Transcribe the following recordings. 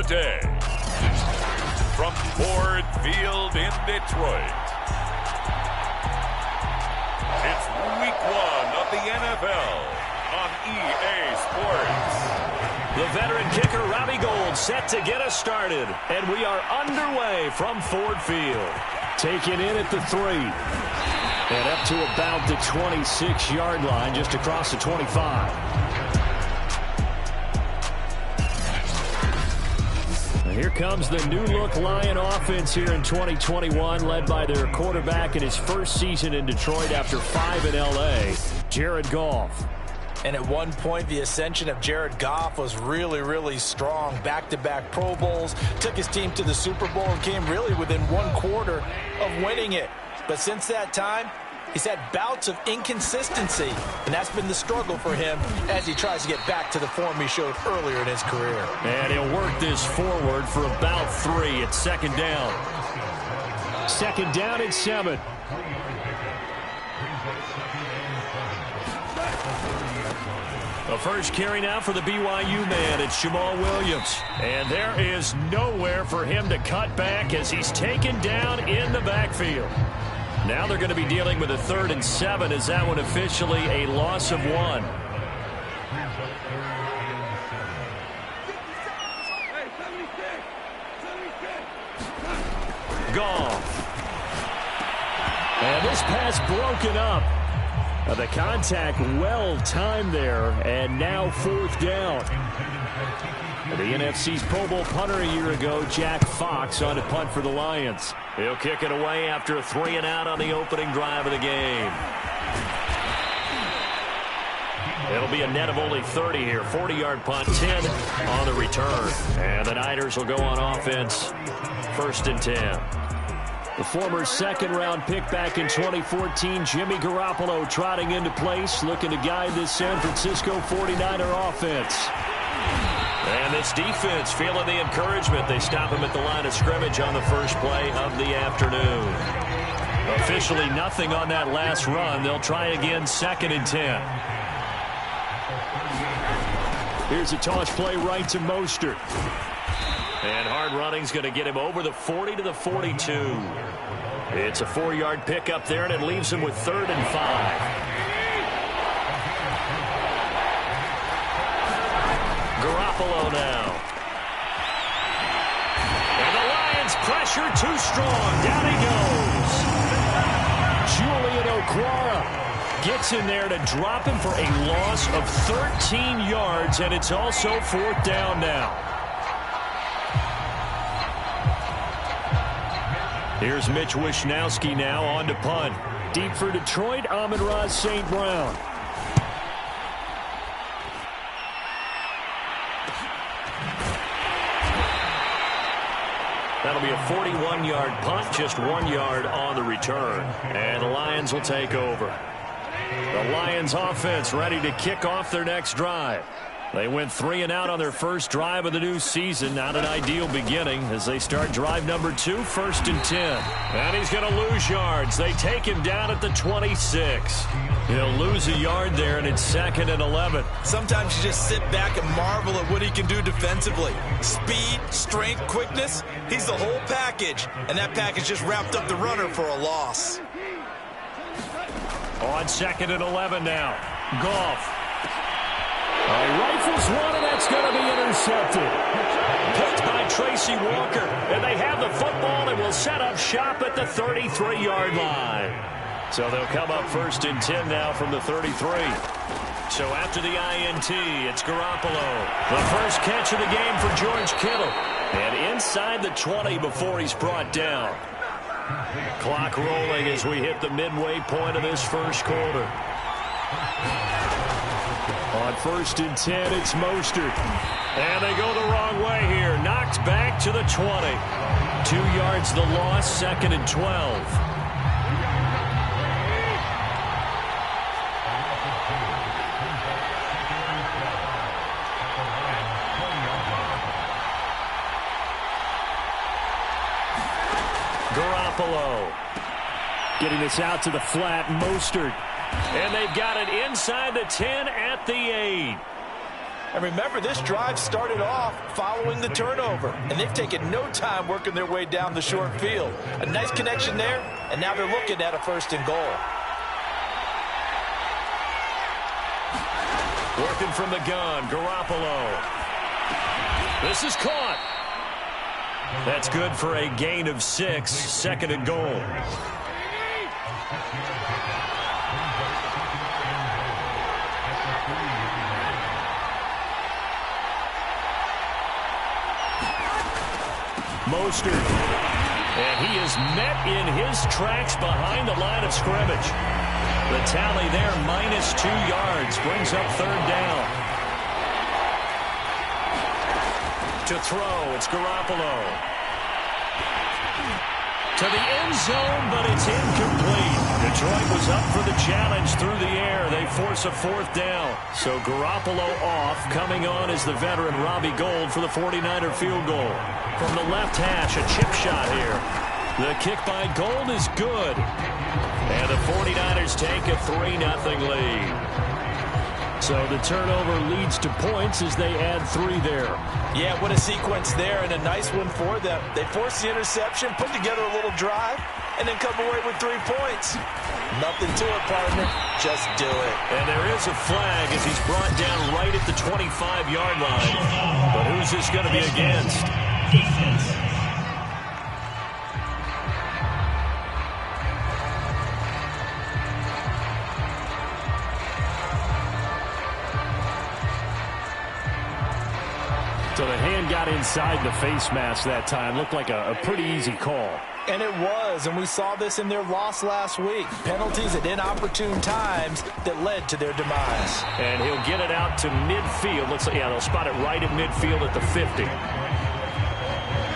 today. From Ford Field in Detroit, it's Week 1 of the NFL on EA Sports. The veteran kicker Robbie Gould set to get us started, and we are underway from Ford Field. Taken in at the 3. And up to about the 26-yard line, just across the 25. Here comes the new-look Lion offense here in 2021, led by their quarterback in his first season in Detroit after 5 in L.A., Jared Goff. And at one point, the ascension of Jared Goff was really, really strong. Back-to-back Pro Bowls, took his team to the Super Bowl and came really within 1 quarter of winning it. But since that time, he's had bouts of inconsistency, and that's been the struggle for him as he tries to get back to the form he showed earlier in his career. And he'll work this forward for about 3. It's second down. Second down and 7. The first carry now for the BYU man. It's Jamal Williams. And there is nowhere for him to cut back as he's taken down in the backfield. Now they're going to be dealing with a 3rd and 7 as that one officially a loss of 1. Goff. And this pass broken up. The contact well timed there, and now 4th down. The NFC's Pro Bowl punter a year ago, Jack Fox, on to punt for the Lions. He'll kick it away after a 3 and out on the opening drive of the game. It'll be a net of only 30 here. 40-yard punt, 10 on the return. And the Niners will go on offense, 1st and 10. The former second-round pick back in 2014, Jimmy Garoppolo, trotting into place, looking to guide this San Francisco 49er offense. And this defense feeling the encouragement. They stop him at the line of scrimmage on the first play of the afternoon. Officially nothing on that last run. They'll try again, 2nd and 10. Here's a toss play right to Mostert. And hard running's going to get him over the 40 to the 42. It's a 4-yard pickup there, and it leaves him with 3rd and 5. Garoppolo now. And the Lions pressure too strong. Down he goes. Julian Okwara gets in there to drop him for a loss of 13 yards, and it's also 4th down now. Here's Mitch Wishnowsky now on to punt. Deep for Detroit, Amon-Ra St. Brown. That'll be a 41-yard punt, just 1 yard on the return. And the Lions will take over. The Lions offense ready to kick off their next drive. They went 3 and out on their first drive of the new season. Not an ideal beginning as they start drive number 2, 1st and 10. And he's going to lose yards. They take him down at the 26. He'll lose a yard there, and it's 2nd and 11. Sometimes you just sit back and marvel at what he can do defensively. Speed, strength, quickness. He's the whole package. And that package just wrapped up the runner for a loss. On 2nd and 11 now. Goff. Rifles one, and that's going to be intercepted. Picked by Tracy Walker. And they have the football and will set up shop at the 33-yard line. So they'll come up 1st and 10 now from the 33. So after the INT, it's Garoppolo. The first catch of the game for George Kittle. And inside the 20 before he's brought down. Clock rolling as we hit the midway point of this first quarter. On 1st and 10, it's Mostert. And they go the wrong way here. Knocked back to the 20. 2 yards the loss, 2nd and 12. Garoppolo getting this out to the flat. Mostert. And they've got it inside the 10 at the 8. And remember, this drive started off following the turnover, and they've taken no time working their way down the short field. A nice connection there, and now they're looking at a 1st and goal. Working from the gun, Garoppolo. This is caught. That's good for a gain of 6, 2nd and goal. Mostert. And he is met in his tracks behind the line of scrimmage. The tally there, -2 yards, brings up 3rd down. To throw, it's Garoppolo. To the end zone, but it's incomplete. Detroit was up for the challenge through the air. They force a 4th down. So Garoppolo off. Coming on is the veteran Robbie Gould for the 49er field goal. From the left hash, a chip shot here. The kick by Gould is good. And the 49ers take a 3-0 lead. So the turnover leads to points as they add 3 there. Yeah, what a sequence there, and a nice one for them. They force the interception, put together a little drive, and then come away with 3 points. Nothing to it, partner. Just do it. And there is a flag as he's brought down right at the 25-yard line. But who's this going to be against? Defense. So the hand got inside the face mask that time. Looked like a pretty easy call. And it was, and we saw this in their loss last week. Penalties at inopportune times that led to their demise. And he'll get it out to midfield. Looks like, yeah, they'll spot it right at midfield at the 50.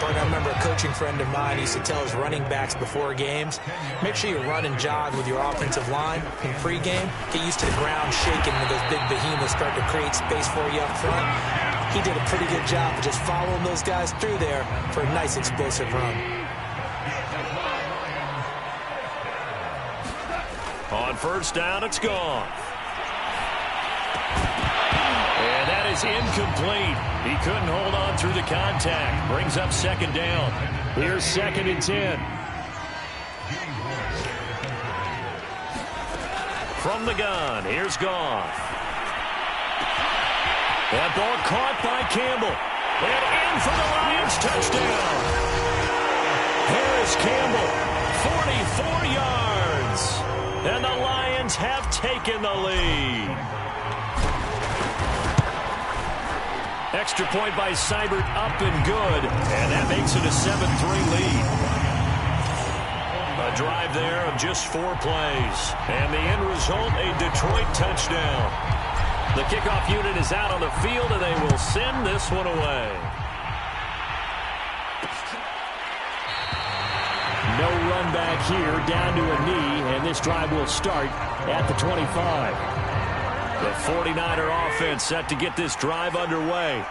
I remember a coaching friend of mine used to tell his running backs before games, make sure you run and jog with your offensive line in pregame. Get used to the ground shaking when those big behemoths start to create space for you up front. He did a pretty good job of just following those guys through there for a nice explosive run. On 1st down, it's gone. And that is incomplete. He couldn't hold on through the contact. Brings up 2nd down. Here's 2nd and 10. From the gun, here's Goff. That ball caught by Campbell. And in for the Lions, touchdown. Harris Campbell, 44 yards. And the Lions have taken the lead. Extra point by Seibert, up and good. And that makes it a 7-3 lead. A drive there of just 4 plays. And the end result, a Detroit touchdown. The kickoff unit is out on the field, and they will send this one away. No run back here, down to a knee, and this drive will start at the 25. The 49er offense set to get this drive underway.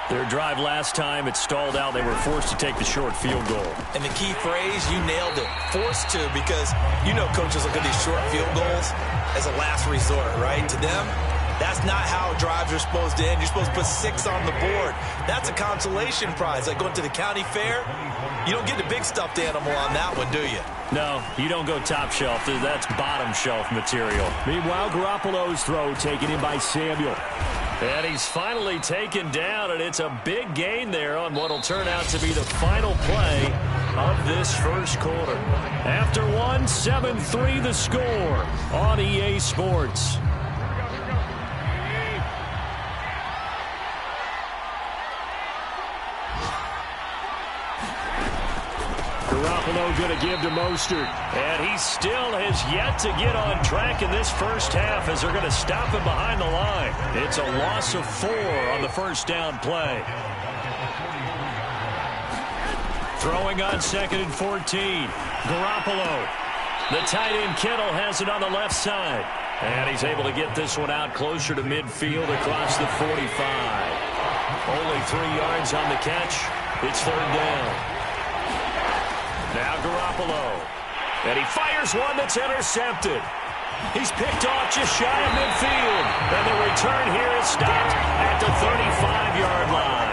Their drive last time, it stalled out. They were forced to take the short field goal. And the key phrase, you nailed it, forced to, because you know coaches look at these short field goals as a last resort, right? To them, that's not how drives are supposed to end. You're supposed to put 6 on the board. That's a consolation prize. Like going to the county fair, you don't get the big stuffed animal on that one, do you? No, you don't go top shelf. That's bottom shelf material. Meanwhile, Garoppolo's throw taken in by Samuel. And he's finally taken down, and it's a big gain there on what will turn out to be the final play of this first quarter. After one, 7-3 the score on EA Sports. Garoppolo going to give to Mostert. And he still has yet to get on track in this first half as they're going to stop him behind the line. It's a loss of 4 on the first down play. Throwing on 2nd and 14. Garoppolo. The tight end Kittle has it on the left side. And he's able to get this one out closer to midfield across the 45. Only 3 yards on the catch. It's 3rd down. Now Garoppolo. And he fires one that's intercepted. He's picked off just shy of midfield. And the return here is stopped at the 35-yard line.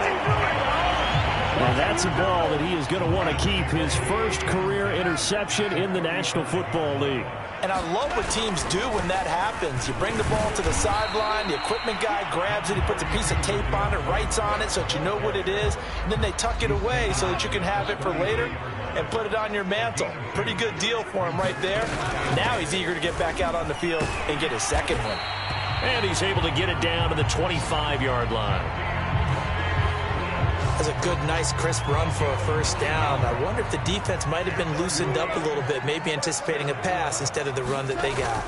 And that's a ball that he is going to want to keep, his first career interception in the National Football League. And I love what teams do when that happens. You bring the ball to the sideline, the equipment guy grabs it, he puts a piece of tape on it, writes on it so that you know what it is, and then they tuck it away so that you can have it for later and put it on your mantle. Pretty good deal for him right there. Now he's eager to get back out on the field and get his second one. And he's able to get it down to the 25-yard line. That's a good, nice, crisp run for a first down. I wonder if the defense might have been loosened up a little bit, maybe anticipating a pass instead of the run that they got.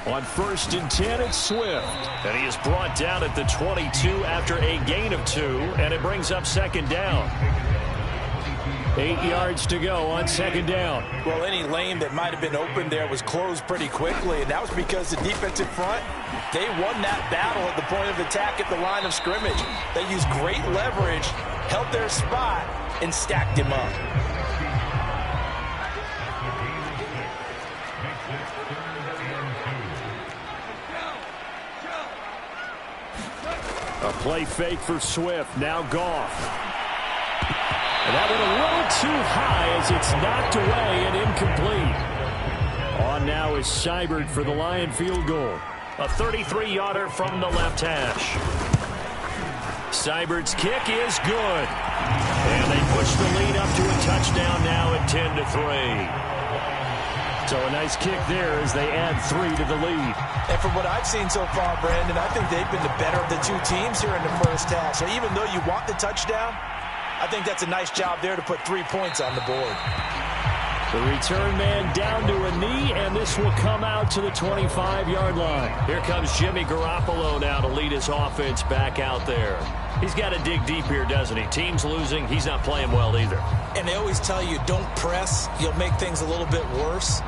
On 1st and 10, it's Swift. And he is brought down at the 22 after a gain of 2, and it brings up 2nd down. 8 yards to go on 2nd down. Well, any lane that might have been open there was closed pretty quickly, and that was because the defensive front, they won that battle at the point of attack at the line of scrimmage. They used great leverage, held their spot, and stacked him up. A play fake for Swift. Now Goff. And that went a little too high as it's knocked away and incomplete. On now is Seibert for the Lion field goal. A 33-yarder from the left hash. Seibert's kick is good. And they push the lead up to a touchdown now at 10-3. So a nice kick there as they add 3 to the lead. And from what I've seen so far, Brandon, I think they've been the better of the two teams here in the first half. So even though you want the touchdown, I think that's a nice job there to put 3 points on the board. The return man down to a knee, and this will come out to the 25-yard line. Here comes Jimmy Garoppolo now to lead his offense back out there. He's got to dig deep here, doesn't he? Team's losing. He's not playing well either. And they always tell you, don't press. You'll make things a little bit worse.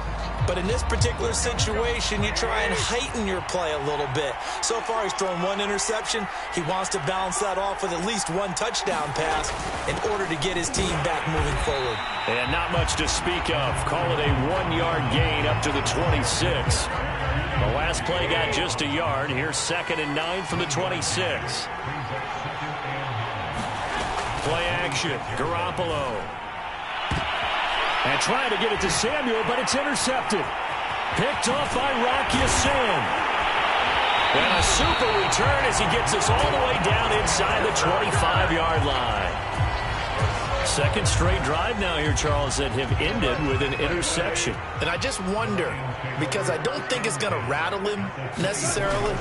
But in this particular situation, you try and heighten your play a little bit. So far, he's thrown 1 interception. He wants to balance that off with at least 1 touchdown pass in order to get his team back moving forward. And not much to speak of. Call it a 1-yard gain up to the 26. The last play got just a yard. Here's 2nd and 9 from the 26. Play action. Garoppolo. And trying to get it to Samuel, but it's intercepted. Picked off by Rock Ya-Sin. And a super return as he gets us all the way down inside the 25-yard line. Second straight drive now here, Charles, that have ended with an interception. And I just wonder, because I don't think it's going to rattle him necessarily,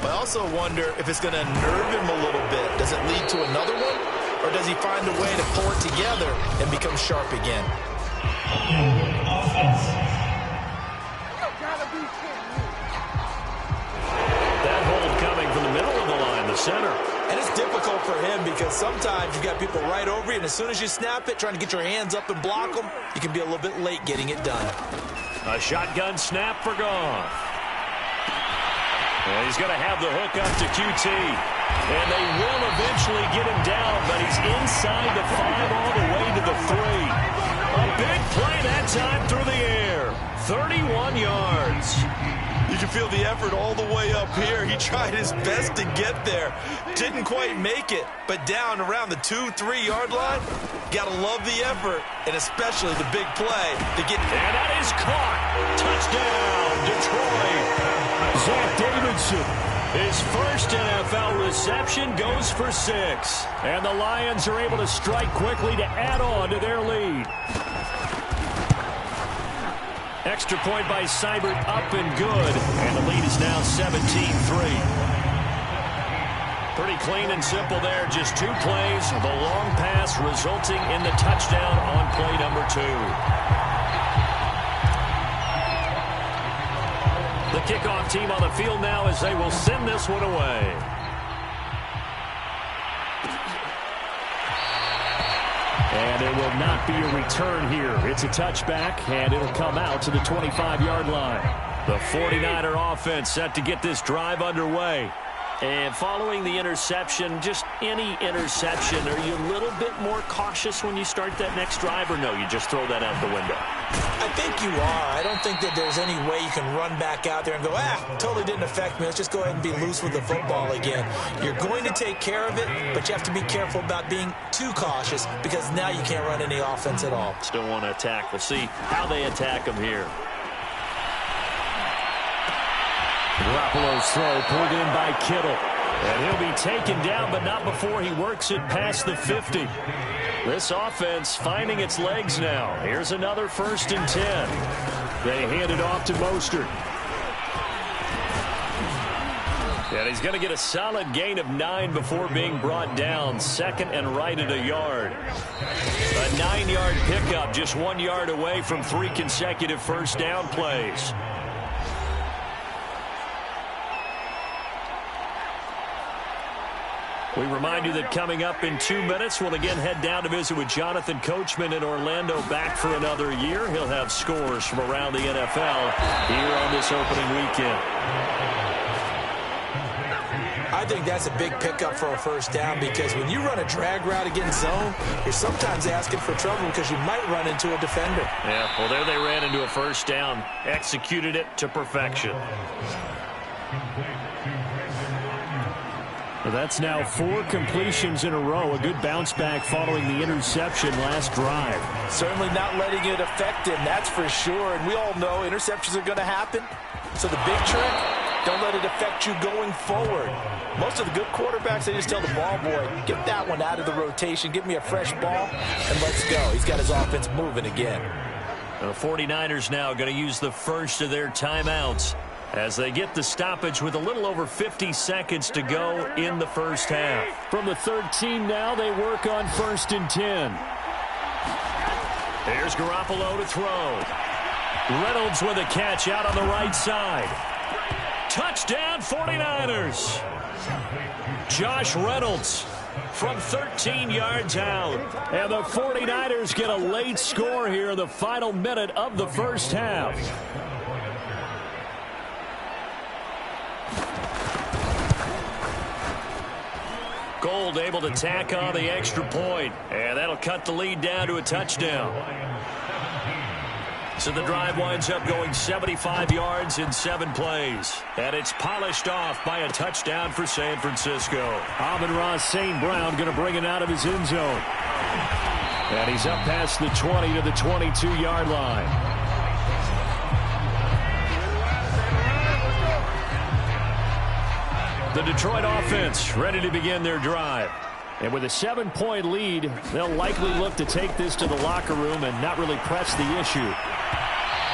but I also wonder if it's going to nerve him a little bit. Does it lead to another one? Or does he find a way to pull it together and become sharp again? That hold coming from the middle of the line, the center. And it's difficult for him because sometimes you've got people right over you, and as soon as you snap it, trying to get your hands up and block them, you can be a little bit late getting it done. A shotgun snap for Goff. Well, he's going to have the hook up to QT. And they will eventually get him down, but he's inside the 5 all the way to the 3. A big play that time through the air. 31 yards. You can feel the effort all the way up here. He tried his best to get there. Didn't quite make it, but down around the 2-3 yard line, got to love the effort, and especially the big play to get. And that is caught. Touchdown, Detroit. Zach Davidson. His first NFL reception goes for 6. And the Lions are able to strike quickly to add on to their lead. Extra point by Seibert up and good. And the lead is now 17-3. Pretty clean and simple there. Just 2 plays. The long pass resulting in the touchdown on play number 2. The kickoff team on the field now as they will send this one away. And there will not be a return here. It's a touchback, and it'll come out to the 25-yard line. The 49er offense set to get this drive underway. And following the interception, just any interception, are you a little bit more cautious when you start that next drive, or no, you just throw that out the window? I think you are. I don't think that there's any way you can run back out there and go, totally didn't affect me. Let's just go ahead and be loose with the football again. You're going to take care of it, but you have to be careful about being too cautious because now you can't run any offense at all. Still want to attack. We'll see how they attack them here. Garoppolo's throw pulled in by Kittle. And he'll be taken down, but not before he works it past the 50. This offense finding its legs now. Here's another 1st and 10. They hand it off to Mostert. And he's going to get a solid gain of 9 before being brought down. 2nd and right at a yard. A 9-yard pickup, just 1 yard away from 3 consecutive first down plays. We remind you that coming up in 2 minutes, we'll again head down to visit with Jonathan Coachman in Orlando, back for another year. He'll have scores from around the NFL here on this opening weekend. I think that's a big pickup for a first down because when you run a drag route against zone, you're sometimes asking for trouble because you might run into a defender. Yeah, well, there they ran into a first down, executed it to perfection. Well, that's now 4 completions in a row. A good bounce back following the interception last drive. Certainly not letting it affect him, that's for sure. And we all know interceptions are going to happen. So the big trick, don't let it affect you going forward. Most of the good quarterbacks, they just tell the ball boy, get that one out of the rotation, give me a fresh ball, and let's go. He's got his offense moving again. The 49ers now going to use the first of their timeouts as they get the stoppage with a little over 50 seconds to go in the first half. From the 13 now, they work on 1st and 10. Here's Garoppolo to throw. Reynolds with a catch out on the right side. Touchdown 49ers. Josh Reynolds from 13 yards out. And the 49ers get a late score here in the final minute of the first half. Gold able to tack on the extra point, and that'll cut the lead down to a touchdown. So the drive winds up going 75 yards in 7 plays, and it's polished off by a touchdown for San Francisco. Amon-Ra St. Brown going to bring it out of his end zone. And he's up past the 20 to the 22-yard line. The Detroit offense ready to begin their drive. And with a 7-point lead, they'll likely look to take this to the locker room and not really press the issue.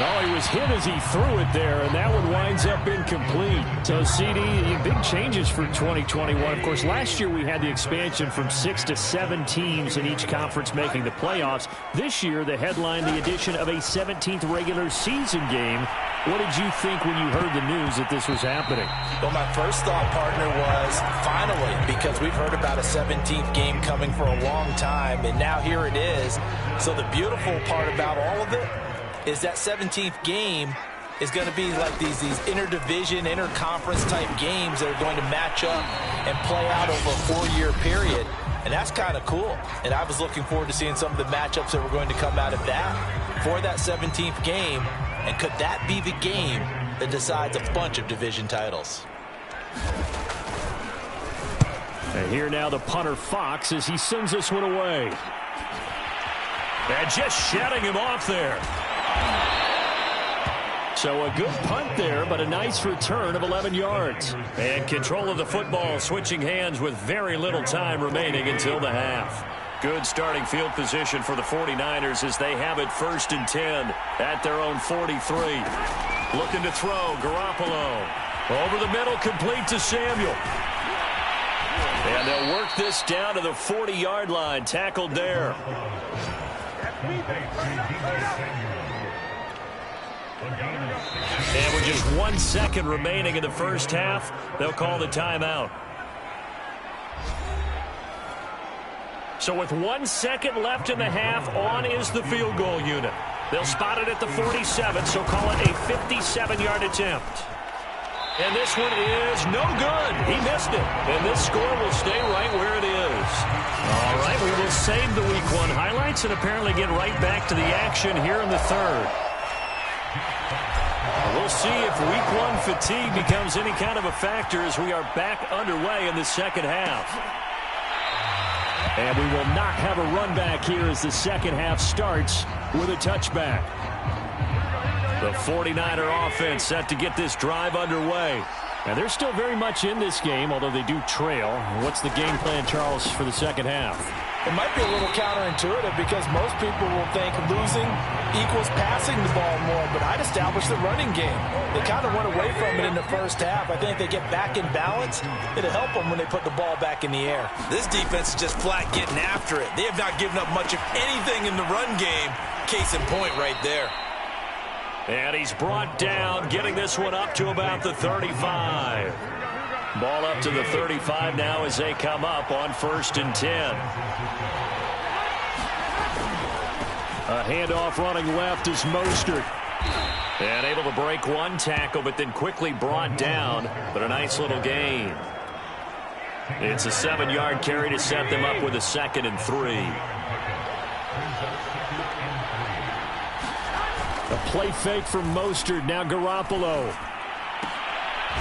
Oh, he was hit as he threw it there, and that one winds up incomplete. So, CD, big changes for 2021. Of course, last year we had the expansion from 6 to 7 teams in each conference making the playoffs. This year, the headline, the addition of a 17th regular season game. What did you think when you heard the news that this was happening? Well, my first thought, partner, was finally, because we've heard about a 17th game coming for a long time, and now here it is. So the beautiful part about all of it is that 17th game is going to be like these interdivision, interconference type games that are going to match up and play out over a 4-year period. And that's kind of cool. And I was looking forward to seeing some of the matchups that were going to come out of that for that 17th game. And could that be the game that decides a bunch of division titles? And here now the punter Fox as he sends this one away. And just shutting him off there. So a good punt there, but a nice return of 11 yards. And control of the football switching hands with very little time remaining until the half. Good starting field position for the 49ers as they have it 1st and 10 at their own 43. Looking to throw, Garoppolo. Over the middle, complete to Samuel. And they'll work this down to the 40-yard line, tackled there. And with just 1 second remaining in the first half, they'll call the timeout. So with 1 second left in the half, on is the field goal unit. They'll spot it at the 47, so call it a 57-yard attempt. And this one is no good. He missed it. And this score will stay right where it is. All right, we will save the Week 1 highlights and apparently get right back to the action here in the third. We'll see if Week 1 fatigue becomes any kind of a factor as we are back underway in the second half. And we will not have a run back here as the second half starts with a touchback. The 49er offense set to get this drive underway. And they're still very much in this game, although they do trail. What's the game plan, Charles, for the second half? It might be a little counterintuitive because most people will think losing equals passing the ball more, but I'd establish the running game. They kind of went away from it in the first half. I think if they get back in balance, it'll help them when they put the ball back in the air. This defense is just flat getting after it. They have not given up much of anything in the run game. Case in point right there. And he's brought down, getting this one up to about the 35. Ball up to the 35 now as they come up on 1st and 10. A handoff running left is Mostert. And able to break one tackle, but then quickly brought down. But a nice little gain. It's a 7-yard carry to set them up with a 2nd and 3. A play fake from Mostert. Now Garoppolo.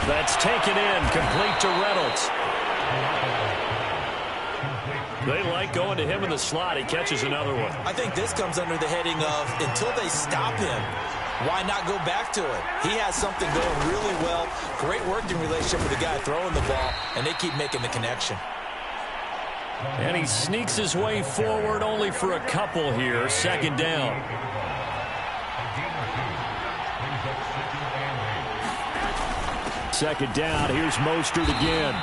That's taken in. Complete to Reynolds. They like going to him in the slot. He catches another one. I think this comes under the heading of until they stop him, why not go back to it? He has something going really well. Great working relationship with the guy throwing the ball, and they keep making the connection. And he sneaks his way forward only for a couple here. 2nd down. Second down. Here's Mostert again.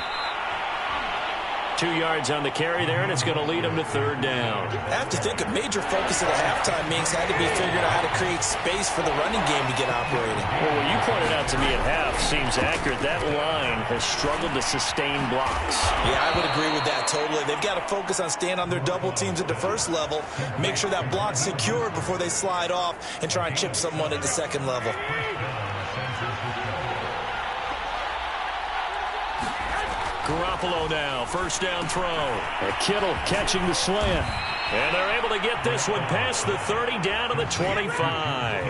2 yards on the carry there, and it's going to lead him to 3rd down. I have to think a major focus of the halftime means had to be figuring out how to create space for the running game to get operating. Well, what you pointed out to me at half seems accurate. That line has struggled to sustain blocks. Yeah, I would agree with that totally. They've got to focus on staying on their double teams at the first level, make sure that block's secured before they slide off and try and chip someone at the second level. Garoppolo now, 1st down throw. And Kittle catching the slant. And they're able to get this one past the 30 down to the 25.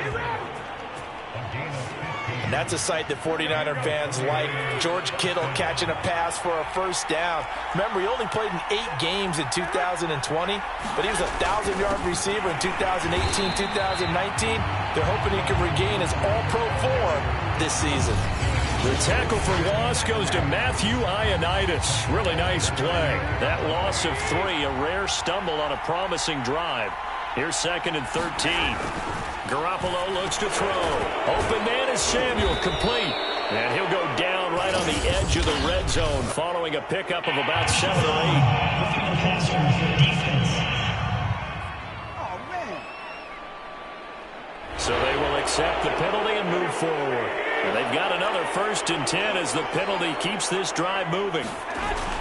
And that's a sight that 49er fans like. George Kittle catching a pass for a 1st down. Remember, he only played in 8 games in 2020, but he was a 1,000-yard receiver in 2018, 2019. They're hoping he can regain his all-pro form this season. The tackle for loss goes to Matthew Ioannidis. Really nice play. That loss of 3, a rare stumble on a promising drive. Here's 2nd and 13. Garoppolo looks to throw. Open man is Samuel, complete. And he'll go down right on the edge of the red zone following a pickup of about 7 or 8. So they will accept the penalty and move forward. And they've got another 1st and 10 as the penalty keeps this drive moving.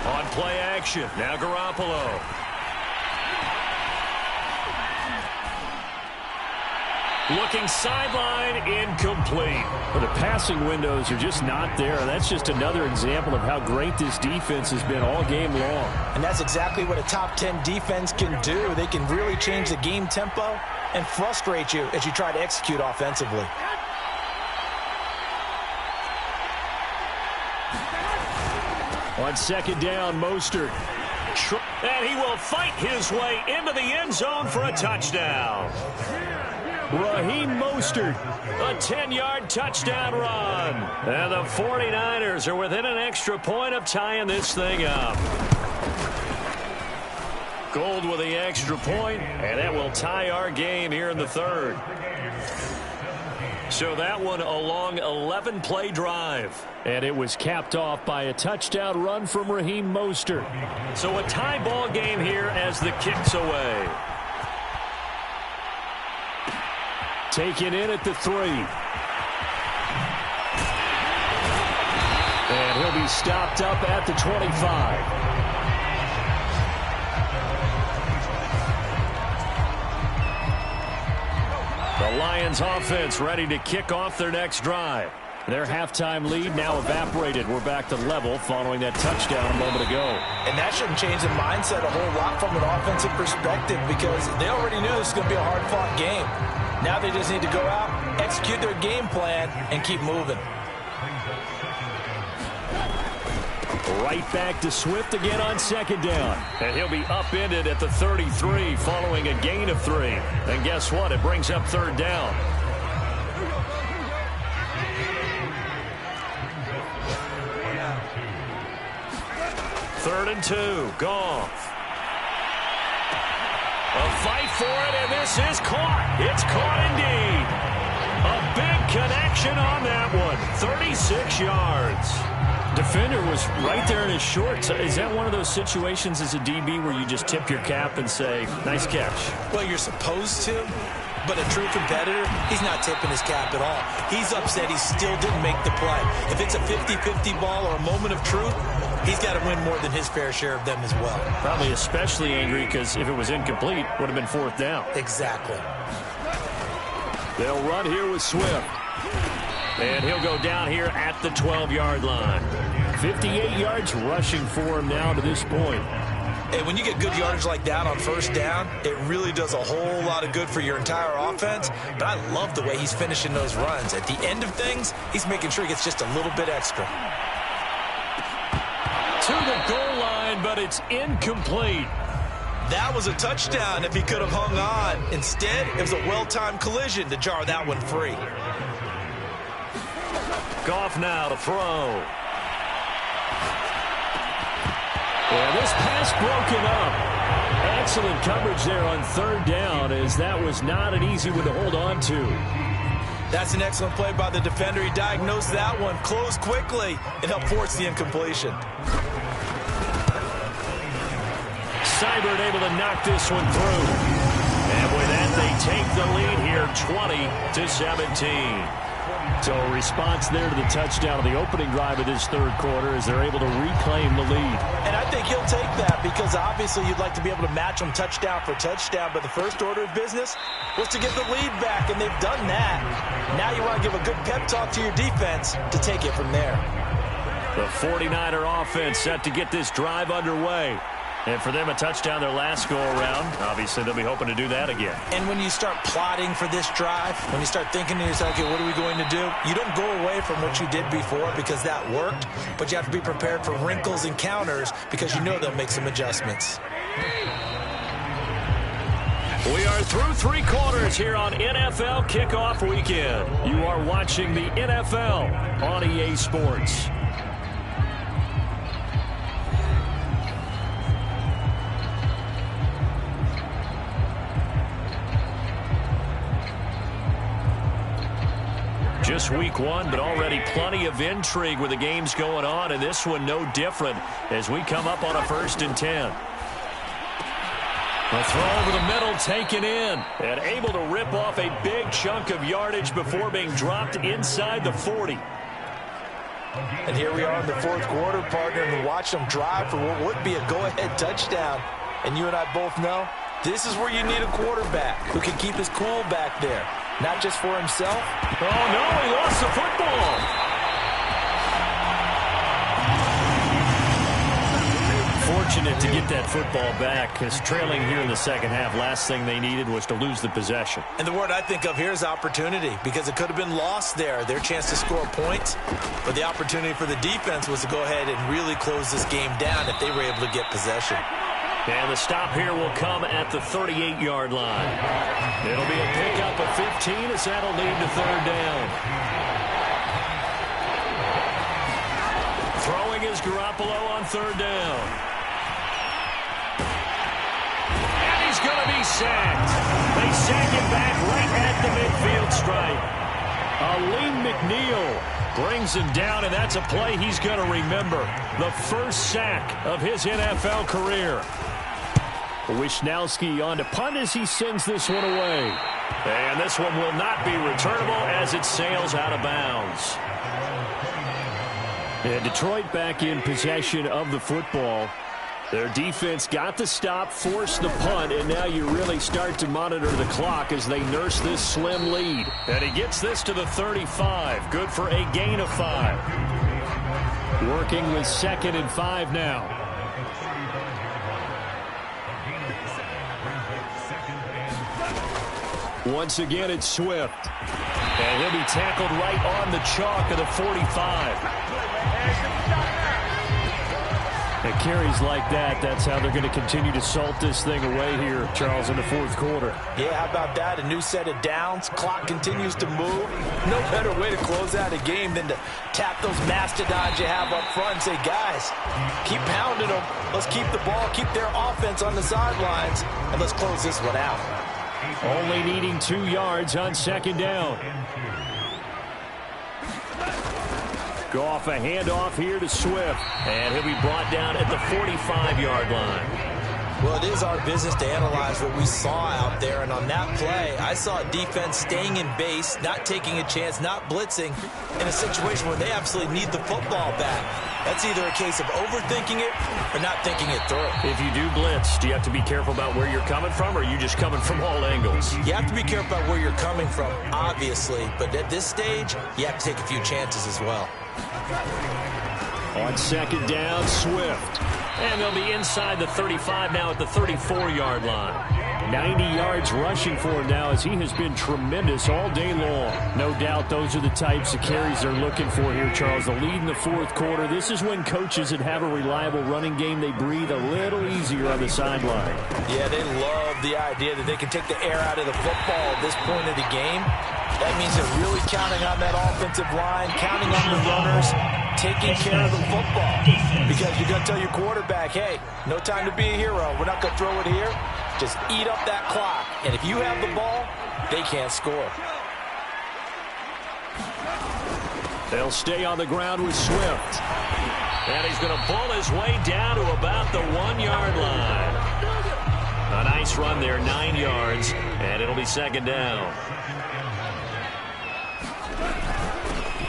On play action, now Garoppolo. Looking sideline, incomplete. But the passing windows are just not there. That's just another example of how great this defense has been all game long. And that's exactly what a top 10 defense can do. They can really change the game tempo and frustrate you as you try to execute offensively. On 2nd down, Mostert. And he will fight his way into the end zone for a touchdown. Raheem Mostert, a 10-yard touchdown run. And the 49ers are within an extra point of tying this thing up. Gold with the extra point, and that will tie our game here in the 3rd. So that one a long 11-play drive. And it was capped off by a touchdown run from Raheem Mostert. So a tie ball game here as the kick's away. Taken in at the 3. And he'll be stopped up at the 25. The Lions offense ready to kick off their next drive. Their halftime lead now evaporated. We're back to level following that touchdown a moment ago. And that shouldn't change the mindset a whole lot from an offensive perspective because they already knew this was going to be a hard-fought game. Now they just need to go out, execute their game plan, and keep moving. Right back to Swift again on second down. And he'll be upended at the 33 following a gain of 3. And guess what? It brings up third down. Third and 2. Goff. A fight for it, and this is caught. It's caught indeed. A big connection on that one. 36 yards. Defender was right there in his shorts. Is that one of those situations as a DB where you just tip your cap and say, nice catch? Well, you're supposed to, but a true competitor, he's not tipping his cap at all. He's upset he still didn't make the play. If it's a 50-50 ball or a moment of truth, he's got to win more than his fair share of them as well. Probably especially angry because if it was incomplete, it would have been fourth down. Exactly. They'll run here with Swift. And he'll go down here at the 12-yard line. 58 yards rushing for him now to this point. And when you get good yardage like that on first down, it really does a whole lot of good for your entire offense. But I love the way he's finishing those runs. At the end of things, he's making sure he gets just a little bit extra. To the goal line, but it's incomplete. That was a touchdown if he could have hung on. Instead, it was a well-timed collision to jar that one free. Goff now to throw. And this pass broken up. Excellent coverage there on third down, as that was not an easy one to hold on to. That's an excellent play by the defender. He diagnosed that one, closed quickly, and helped force the incompletion. Seibert able to knock this one through. And with that, they take the lead here, 20-17. So a response there to the touchdown of the opening drive of this third quarter as they're able to reclaim the lead. And I think he'll take that because obviously you'd like to be able to match them touchdown for touchdown, but the first order of business was to get the lead back, and they've done that. Now you want to give a good pep talk to your defense to take it from there. The 49er offense set to get this drive underway. And for them, a touchdown their last go-around. Obviously, they'll be hoping to do that again. And when you start plotting for this drive, when you start thinking to yourself, okay, what are we going to do? You don't go away from what you did before because that worked, but you have to be prepared for wrinkles and counters because you know they'll make some adjustments. We are through three quarters here on NFL Kickoff Weekend. You are watching the NFL on EA Sports. Just week one, but already plenty of intrigue with the games going on, and this one no different as we come up on a 1st and 10. A throw over the middle taken in and able to rip off a big chunk of yardage before being dropped inside the 40. And here we are in the fourth quarter, partner, and watch them drive for what would be a go-ahead touchdown. And you and I both know this is where you need a quarterback who can keep his cool back there. Not just for himself. Oh, no, he lost the football. Fortunate to get that football back because trailing here in the second half, last thing they needed was to lose the possession. And the word I think of here is opportunity because it could have been lost there, their chance to score points. But the opportunity for the defense was to go ahead and really close this game down if they were able to get possession. And the stop here will come at the 38-yard line. It'll be a pickup of 15 as that'll lead to third down. Throwing is Garoppolo on third down. And he's going to be sacked. They sack him back right at the midfield stripe. Aleem McNeil brings him down, and that's a play he's going to remember. The first sack of his NFL career. Wisnowski on to punt as he sends this one away. And this one will not be returnable as it sails out of bounds. And Detroit back in possession of the football. Their defense got the stop, forced the punt, and now you really start to monitor the clock as they nurse this slim lead. And he gets this to the 35. Good for a gain of 5. Working with 2nd and 5 now. Once again, it's Swift. And he'll be tackled right on the chalk of the 45. And carries like that, that's how they're going to continue to salt this thing away here, Charles, in the 4th quarter. Yeah, how about that? A new set of downs. Clock continues to move. No better way to close out a game than to tap those mastodons you have up front and say, guys, keep pounding them. Let's keep the ball, keep their offense on the sidelines, and let's close this one out. Only needing 2 yards on 2nd down. Goff, a handoff here to Swift. And he'll be brought down at the 45-yard line. Well, it is our business to analyze what we saw out there. And on that play, I saw a defense staying in base, not taking a chance, not blitzing, in a situation where they absolutely need the football back. That's either a case of overthinking it or not thinking it through. If you do blitz, do you have to be careful about where you're coming from, or are you just coming from all angles? You have to be careful about where you're coming from, obviously. But at this stage, you have to take a few chances as well. On 2nd down, Swift. And they'll be inside the 35 now at the 34-yard line. 90 yards rushing for him now as he has been tremendous all day long. No doubt those are the types of carries they're looking for here, Charles. The lead in the 4th quarter. This is when coaches that have a reliable running game, they breathe a little easier on the sideline. Yeah, they love the idea that they can take the air out of the football at this point of the game. That means they're really counting on that offensive line, counting on the runners, taking care of the football. Because you're going to tell your quarterback, hey, no time to be a hero. We're not going to throw it here. Just eat up that clock. And if you have the ball, they can't score. They'll stay on the ground with Swift. And he's going to pull his way down to about the 1-yard line. A nice run there, 9 yards, and it'll be 2nd down.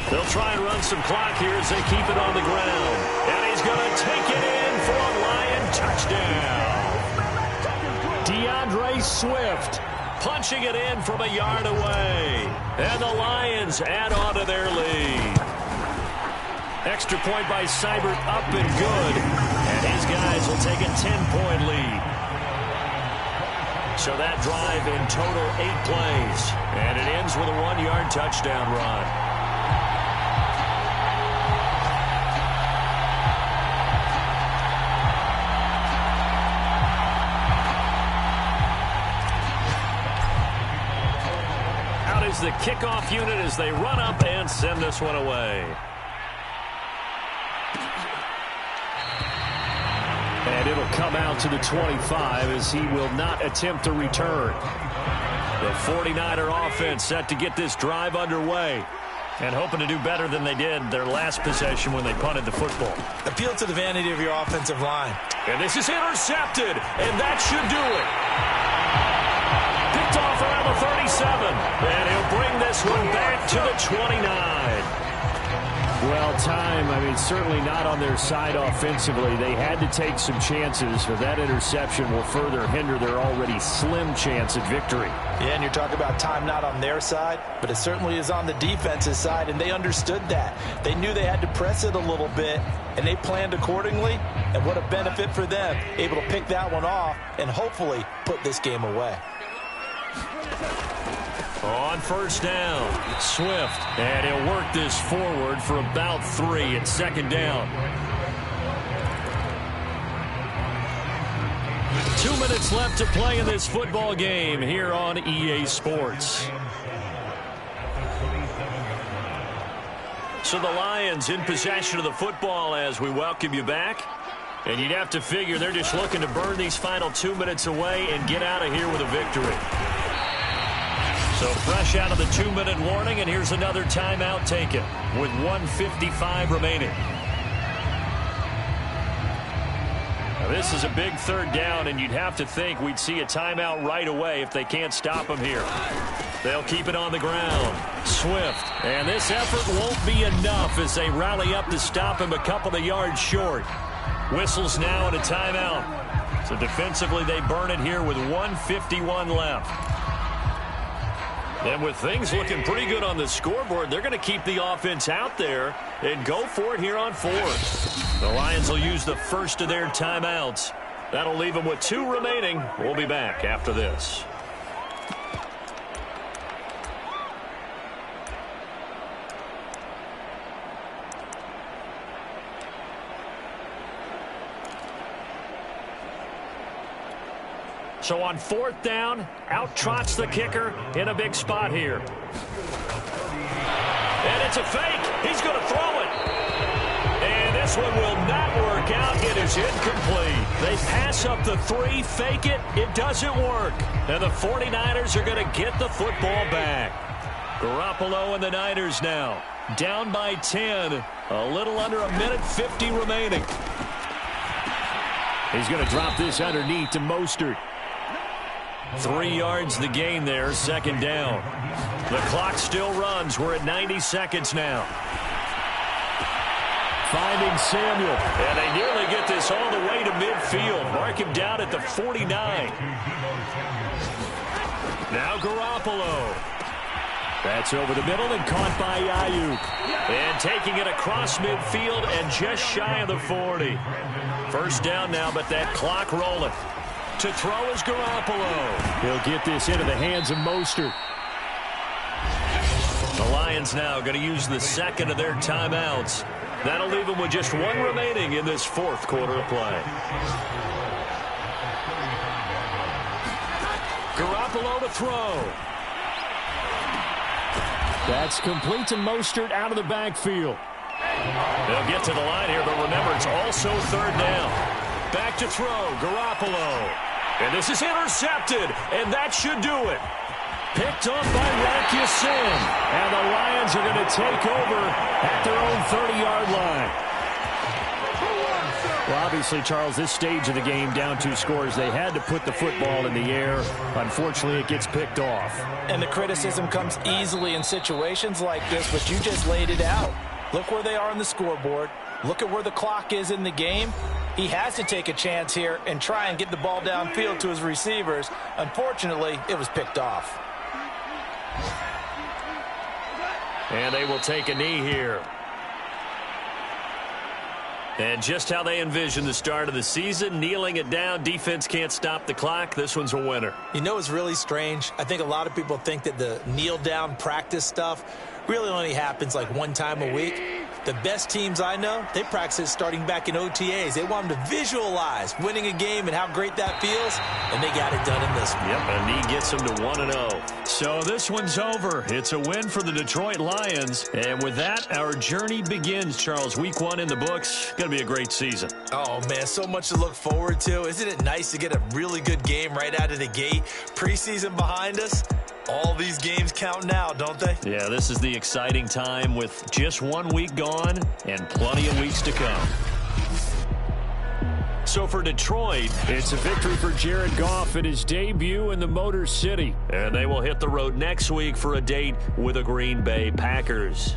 They'll try and run some clock here as they keep it on the ground. And he's going to take it in for a Lion touchdown. DeAndre Swift punching it in from a yard away. And the Lions add on to their lead. Extra point by Seibert up and good. And his guys will take a 10-point lead. So that drive in total 8 plays. And it ends with a 1-yard touchdown run. The kickoff unit as they run up and send this one away. And it'll come out to the 25 as he will not attempt a return. The 49er offense set to get this drive underway and hoping to do better than they did their last possession when they punted the football. Appeal to the vanity of your offensive line. And this is intercepted, and that should do it. Picked off around the 37, and he'll bring this one back to the 29. Well, certainly not on their side offensively. They had to take some chances, but that interception will further hinder their already slim chance at victory. Yeah, and you're talking about time not on their side, but it certainly is on the defensive side, and they understood that. They knew they had to press it a little bit, and they planned accordingly, and what a benefit for them, able to pick that one off and hopefully put this game away. On first down, Swift, and he'll work this forward for about 3 at second down. 2 minutes left to play in this football game here on EA Sports. So the Lions in possession of the football as we welcome you back. And you'd have to figure they're just looking to burn these final 2 minutes away and get out of here with a victory. So fresh out of the 2-minute warning, and here's another timeout taken with 1:55 remaining. Now this is a big third down, and you'd have to think we'd see a timeout right away if they can't stop them here. They'll keep it on the ground. Swift, and this effort won't be enough as they rally up to stop him a couple of yards short. Whistles now and a timeout. So defensively, they burn it here with 1:51 left. And with things looking pretty good on the scoreboard, they're going to keep the offense out there and go for it here on fourth. The Lions will use the first of their timeouts. That'll leave them with 2 remaining. We'll be back after this. So on 4th down, out trots the kicker in a big spot here. And it's a fake. He's going to throw it. And this one will not work out. It is incomplete. They pass up the 3, fake it. It doesn't work. And the 49ers are going to get the football back. Garoppolo and the Niners now down by 10. A little under a minute 50 remaining. He's going to drop this underneath to Mostert. 3 yards the gain there, 2nd down. The clock still runs. We're at 90 seconds now. Finding Samuel. And they nearly get this all the way to midfield. Mark him down at the 49. Now Garoppolo. That's over the middle and caught by Ayuk. And taking it across midfield and just shy of the 40. 1st down now, but that clock rolling. To throw is Garoppolo. He'll get this into the hands of Mostert. The Lions now going to use the 2nd of their timeouts. That'll leave them with just 1 remaining in this 4th quarter of play. Garoppolo to throw. That's complete to Mostert out of the backfield. They'll get to the line here, but remember, it's also 3rd down. Back to throw, Garoppolo. And this is intercepted, and that should do it. Picked up by Rock Ya-Sin. And the Lions are going to take over at their own 30-yard line. Well, obviously, Charles, this stage of the game, down 2 scores, they had to put the football in the air. Unfortunately, it gets picked off. And the criticism comes easily in situations like this, but you just laid it out. Look where they are on the scoreboard. Look at where the clock is in the game. He has to take a chance here and try and get the ball downfield to his receivers. Unfortunately, it was picked off. And they will take a knee here. And just how they envisioned the start of the season, kneeling it down, defense can't stop the clock. This one's a winner. You know, it's really strange. I think a lot of people think that the kneel-down practice stuff really only happens like 1 time a week. The best teams I know, they practice it starting back in OTAs. They want them to visualize winning a game and how great that feels, and they got it done in this one. Yep, a knee gets them to 1-0. So this one's over. It's a win for the Detroit Lions. And with that, our journey begins, Charles. Week 1 in the books. Going to be a great season. Oh, man, so much to look forward to. Isn't it nice to get a really good game right out of the gate? Preseason behind us. All these games count now, don't they? Yeah, this is the exciting time with just 1 week gone and plenty of weeks to come. So for Detroit, it's a victory for Jared Goff in his debut in the Motor City. And they will hit the road next week for a date with the Green Bay Packers.